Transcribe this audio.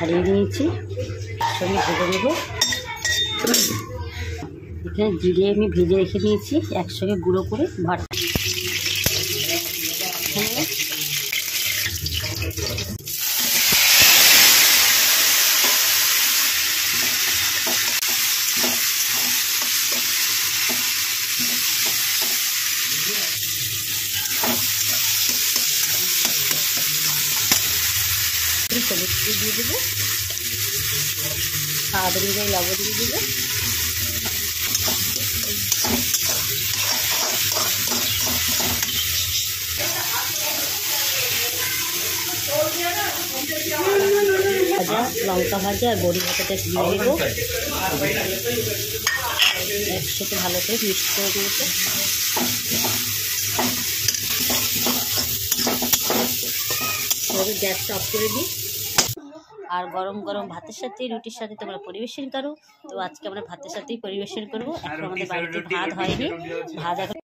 ছাড়িয়ে নিয়েছি, সঙ্গে ভেজে নেব। এখানে জিরে আমি ভেজে রেখে নিয়েছি, একসঙ্গে গুঁড়ো করে ভাজা। সবুজ দিয়ে দেবো, স্বাদ অনুযায়ী লবণ দিয়ে দেবো। ভাজা লঙ্কা ভাজা আর বড়ি ভাজাটা দিয়ে দেবো, একসাথে ভালো করে মিক্স করে দেবো। এবারে গ্যাসটা অফ করে দিই। আর গরম গরম ভাতের সাথে রুটির সাথে তোমরা পরিবেশন করো। তো আজকে আমরা ভাতের সাথেই পরিবেশন করবো। এখন আমাদের বাড়িতে ভাত হয়নি, ভাত এখন